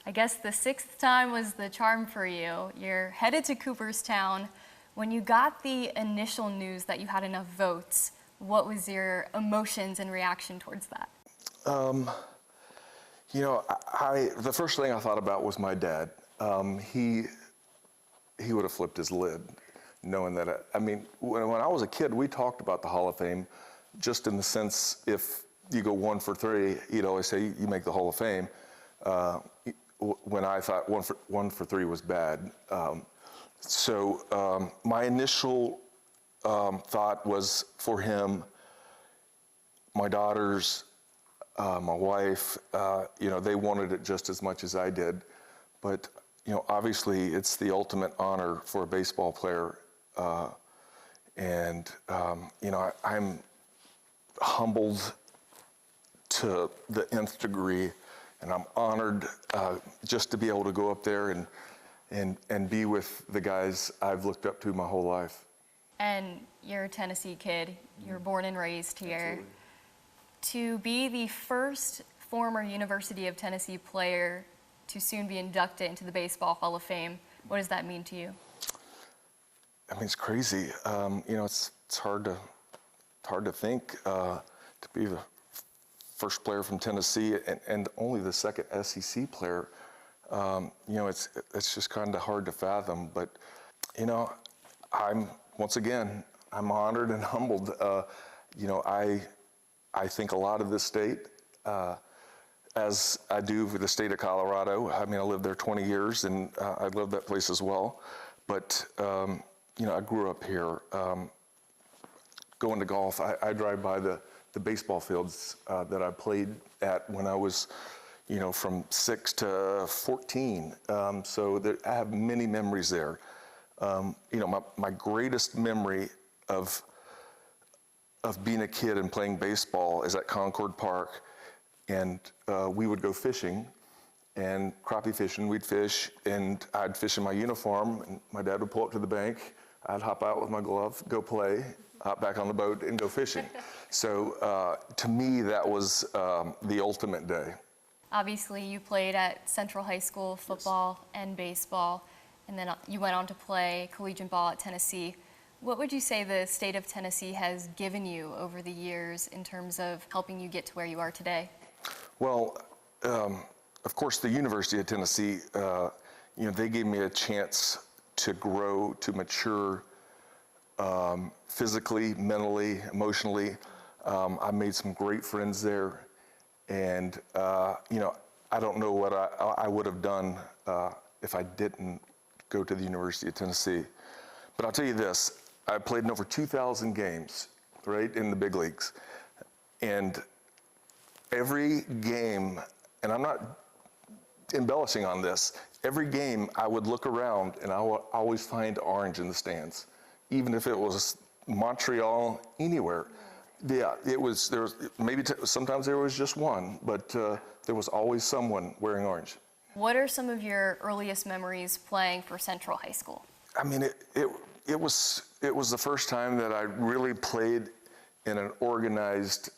I guess the sixth time was the charm for you. You're headed to Cooperstown. When you got the initial news that you had enough votes, what was your emotions and reaction towards that? You know, the first thing I thought about was my dad. He would have flipped his lid, knowing that. I mean, when I was a kid, we talked about the Hall of Fame, just in the sense if you go 1 for 3, he'd always say you make the Hall of Fame. When I thought one for 3 was bad. So my initial thought was for him, my daughters, my wife, you know, they wanted it just as much as I did. But, you know, obviously it's the ultimate honor for a baseball player. And, you know, I'm humbled to the nth degree. And I'm honored just to be able to go up there and be with the guys I've looked up to my whole life. And you're a Tennessee kid. You're born and raised here. Absolutely. To be the first former University of Tennessee player to soon be inducted into the Baseball Hall of Fame, what does that mean to you? I mean, it's crazy. You know, it's hard to think to be the first player from Tennessee and only the second SEC player. You know, it's just kind of hard to fathom. But you know, once again, I'm honored and humbled. You know, I think a lot of this state, as I do for the state of Colorado. I mean, I lived there 20 years, and I love that place as well. But you know, I grew up here. Going to golf, I drive by the baseball fields that I played at when I was, you know, from 6 to 14. So I have many memories there. You know, my greatest memory of being a kid and playing baseball is at Concord Park, and we would go fishing, and crappie fishing. We'd fish, and I'd fish in my uniform, and my dad would pull up to the bank. I'd hop out with my glove, go play, hop back on the boat, and go fishing. So to me, that was the ultimate day. Obviously, you played at Central High School football and baseball, and then you went on to play collegiate ball at Tennessee. What would you say the state of Tennessee has given you over the years in terms of helping you get to where you are today? Well, of course, the University of Tennessee, you know, they gave me a chance to grow, to mature physically, mentally, emotionally. I made some great friends there. And, you know, I don't know what I would have done if I didn't go to the University of Tennessee. But I'll tell you this, I played in over 2,000 games, right, in the big leagues. And every game, and I'm not embellishing on this, every game I would look around and I would always find orange in the stands, even if it was Montreal, anywhere. Yeah, there was maybe sometimes there was just one, but there was always someone wearing orange. What are some of your earliest memories playing for Central High School? I mean, it was the first time that I really played in an organized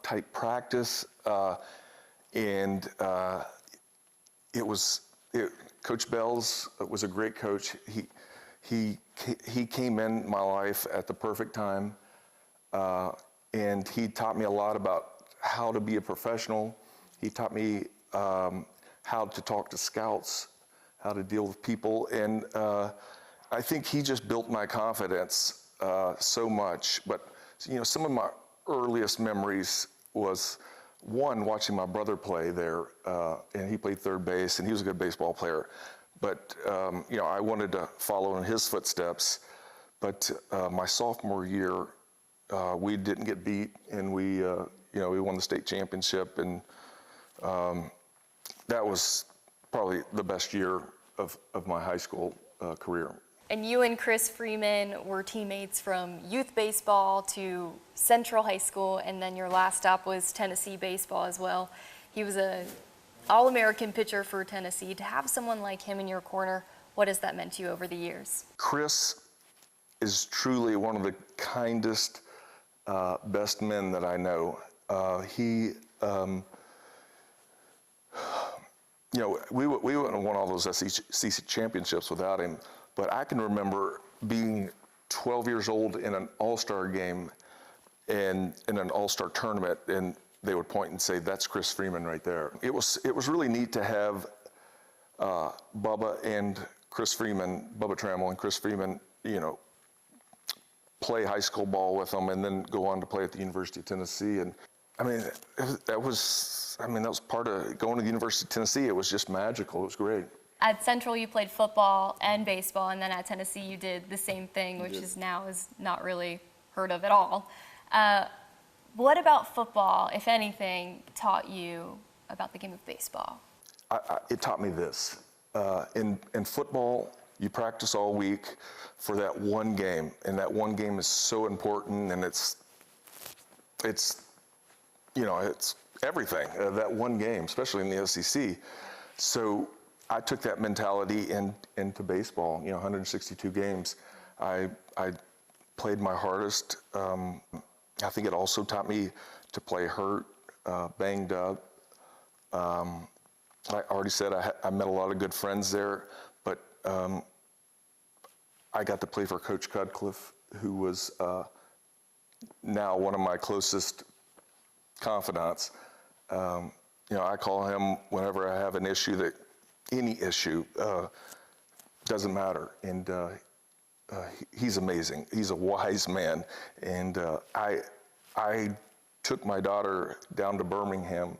type practice, and Coach Bells was a great coach. He came in my life at the perfect time. And he taught me a lot about how to be a professional. He taught me how to talk to scouts, how to deal with people. And I think he just built my confidence so much. But, you know, some of my earliest memories was, one, watching my brother play there. And he played third base, and he was a good baseball player. But, you know, I wanted to follow in his footsteps. But my sophomore year, we didn't get beat, and we won the state championship, and that was probably the best year of my high school career. And you and Chris Freeman were teammates from youth baseball to Central High School, and then your last stop was Tennessee baseball as well. He was an All-American pitcher for Tennessee. To have someone like him in your corner, what has that meant to you over the years? Chris is truly one of the kindest, best men that I know. we wouldn't have won all those SEC championships without him. But I can remember being 12 years old in an all-star game and in an all-star tournament, and they would point and say, "That's Chris Freeman right there." It was really neat to have Bubba Trammell and Chris Freeman, play high school ball with them, and then go on to play at the University of Tennessee. And that was part of going to the University of Tennessee. It was just magical. It was great. At Central, you played football and baseball, and then at Tennessee, you did the same thing, which is not really heard of at all. What about football, if anything, taught you about the game of baseball? It taught me this. In football, you practice all week for that one game, and that one game is so important, and it's everything, that one game, especially in the SEC. So I took that mentality into baseball. 162 games. I played my hardest. I think it also taught me to play hurt, banged up. I already said I met a lot of good friends there, but I got to play for Coach Cudcliffe, who was now one of my closest confidants. I call him whenever I have an issue, any issue, doesn't matter. And he's amazing. He's a wise man. And I took my daughter down to Birmingham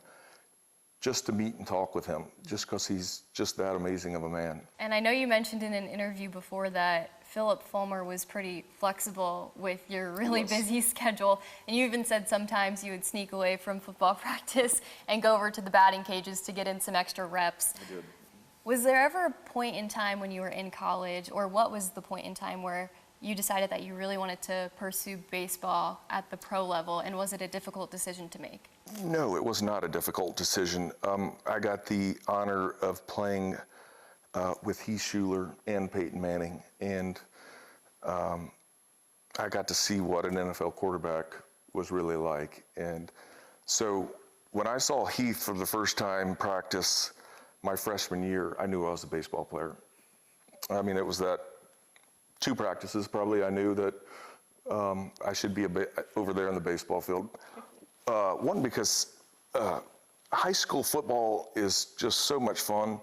just to meet and talk with him, just because he's just that amazing of a man. And I know you mentioned in an interview before that Philip Fulmer was pretty flexible with your really busy schedule, and you even said sometimes you would sneak away from football practice and go over to the batting cages to get in some extra reps. I did. Was there ever a point in time when you were in college, or what was the point in time where you decided that you really wanted to pursue baseball at the pro level, and was it a difficult decision to make? No, it was not a difficult decision. I got the honor of playing with Heath Schuler and Peyton Manning, and I got to see what an NFL quarterback was really like. And so when I saw Heath for the first time practice my freshman year, I knew I was a baseball player. It was that 2 practices probably I knew that I should be over there in the baseball field. One, because high school football is just so much fun.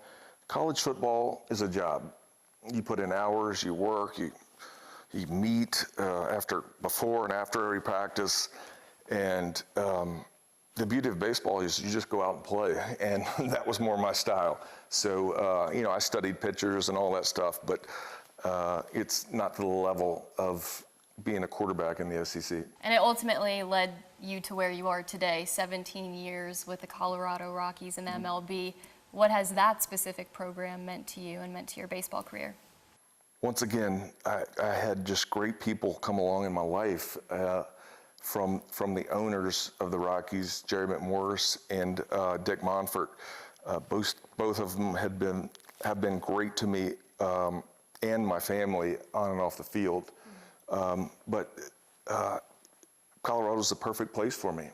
College football is a job. You put in hours, you work, you meet before and after every practice, and the beauty of baseball is you just go out and play, and that was more my style. So I studied pitchers and all that stuff, but it's not to the level of being a quarterback in the SEC. And it ultimately led you to where you are today, 17 years with the Colorado Rockies and MLB. What has that specific program meant to you and meant to your baseball career? Once again, I had just great people come along in my life, from the owners of the Rockies, Jerry McMorris and Dick Monfort. Both of them have been great to me and my family on and off the field. But Colorado's the perfect place for me.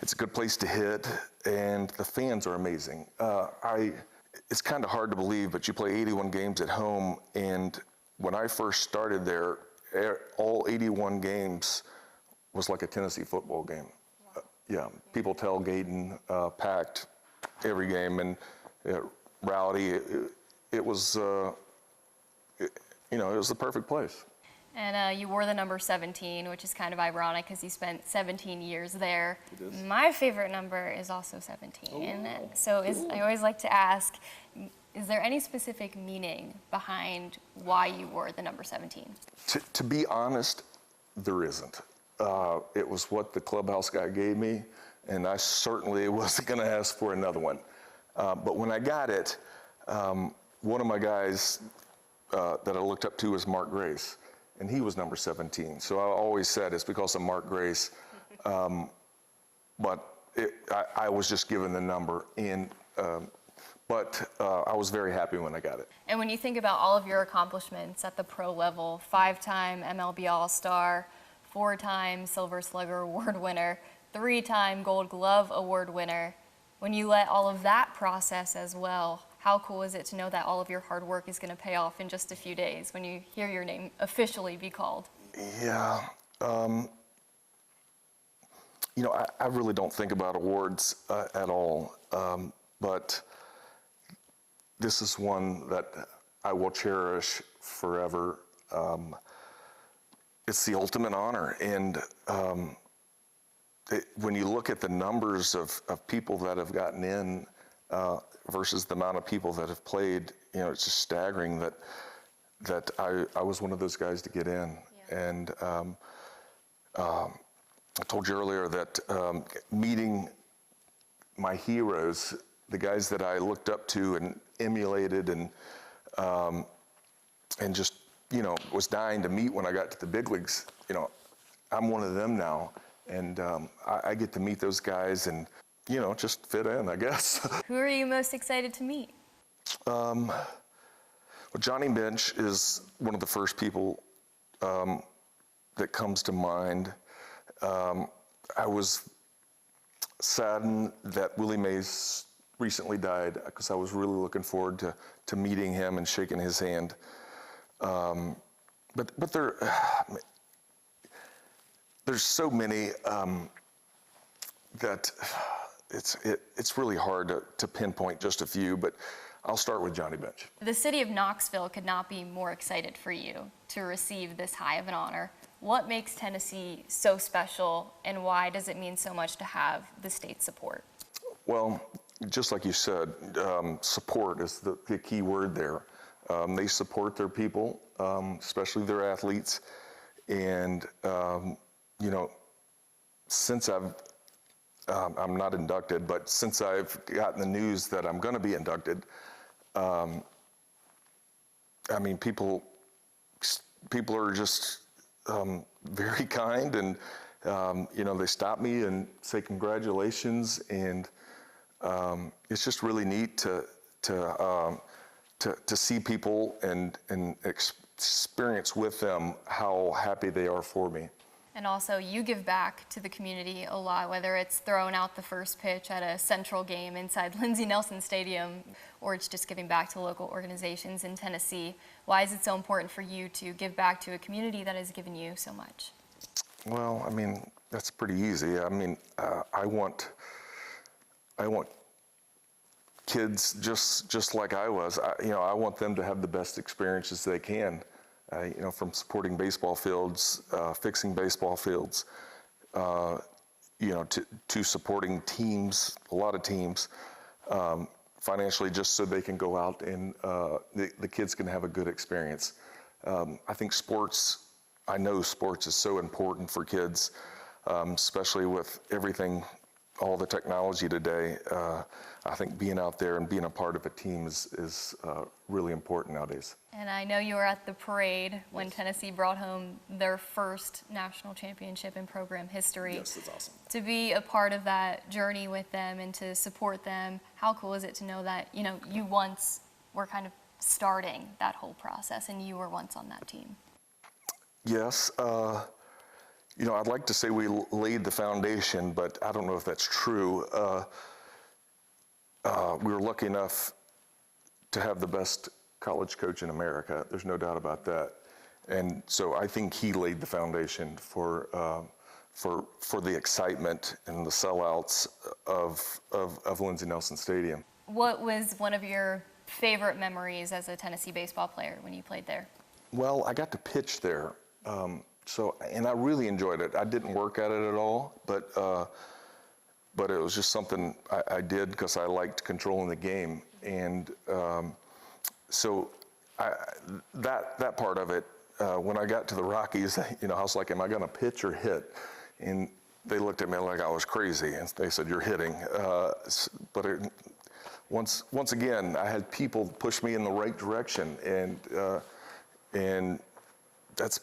It's a good place to hit, and the fans are amazing. It's kind of hard to believe, but you play 81 games at home, and when I first started there, all 81 games was like a Tennessee football game. People tailgating, packed every game, and rowdy. It was the perfect place. And you wore the number 17, which is kind of ironic because you spent 17 years there. My favorite number is also 17. Oh. So I always like to ask, is there any specific meaning behind why you wore the number 17? To be honest, there isn't. It was what the clubhouse guy gave me, and I certainly wasn't going to ask for another one. But when I got it, one of my guys that I looked up to was Mark Grace, and he was number 17. So I always said it's because of Mark Grace, but I was just given the number, but I was very happy when I got it. And when you think about all of your accomplishments at the pro level, 5-time MLB All-Star, 4-time Silver Slugger Award winner, 3-time Gold Glove Award winner, When you let all of that process as well, how cool is it to know that all of your hard work is going to pay off in just a few days when you hear your name officially be called? Yeah. I really don't think about awards at all, but this is one that I will cherish forever. It's the ultimate honor, and when you look at the numbers of people that have gotten in versus the amount of people that have played, it's just staggering that I was one of those guys to get in. Yeah. And I told you earlier that meeting my heroes, the guys that I looked up to and emulated and just, was dying to meet when I got to the big leagues, I'm one of them now. And I get to meet those guys and, just fit in, I guess. Who are you most excited to meet? Well, Johnny Bench is one of the first people that comes to mind. I was saddened that Willie Mays recently died because I was really looking forward to meeting him and shaking his hand. But there's so many that it's really hard to pinpoint just a few, but I'll start with Johnny Bench. The city of Knoxville could not be more excited for you to receive this high of an honor. What makes Tennessee so special, and why does it mean so much to have the state's support? Well, just like you said, support is the key word there. They support their people, especially their athletes, and since I'm not inducted, but since I've gotten the news that I'm going to be inducted, people are just very kind, and they stop me and say congratulations, and it's just really neat to see people and experience with them how happy they are for me. And also, you give back to the community a lot, whether it's throwing out the first pitch at a Central game inside Lindsey Nelson Stadium, or it's just giving back to local organizations in Tennessee. Why is it so important for you to give back to a community that has given you so much? Well, that's pretty easy. I want kids just like I was. I want them to have the best experiences they can. From supporting baseball fields, fixing baseball fields, to supporting teams, a lot of teams, financially, just so they can go out and the kids can have a good experience. I think I know sports is so important for kids, especially with everything, all the technology today. I think being out there and being a part of a team is really important nowadays. And I know you were at the parade when Tennessee brought home their first national championship in program history. Yes, that's awesome. To be a part of that journey with them and to support them, how cool is it to know that, you once were kind of starting that whole process and you were once on that team? Yes. I'd like to say we laid the foundation, but I don't know if that's true. We were lucky enough to have the best college coach in America. There's no doubt about that. And so I think he laid the foundation for the excitement and the sellouts of Lindsey Nelson Stadium. What was one of your favorite memories as a Tennessee baseball player when you played there? Well, I got to pitch there. And I really enjoyed it. I didn't work at it at all, but it was just something I did because I liked controlling the game. And that part of it, when I got to the Rockies, I was like, am I going to pitch or hit? And they looked at me like I was crazy, and they said, you're hitting. Once again, I had people push me in the right direction, and that's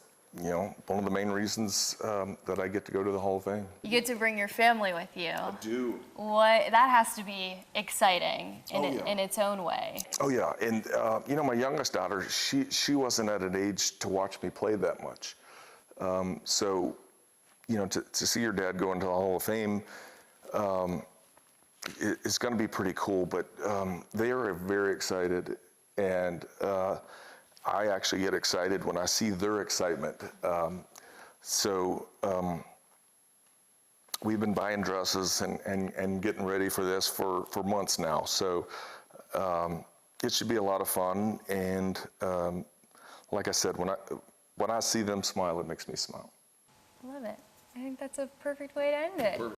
one of the main reasons that I get to go to the Hall of Fame. You get to bring your family with you. I do. That has to be exciting in its own way. Oh yeah, and my youngest daughter, she wasn't at an age to watch me play that much. To see your dad go into the Hall of Fame, is going to be pretty cool. But they are very excited, and I actually get excited when I see their excitement. We've been buying dresses and getting ready for this for months now. So it should be a lot of fun. And like I said, when I see them smile, it makes me smile. Love it. I think that's a perfect way to end it.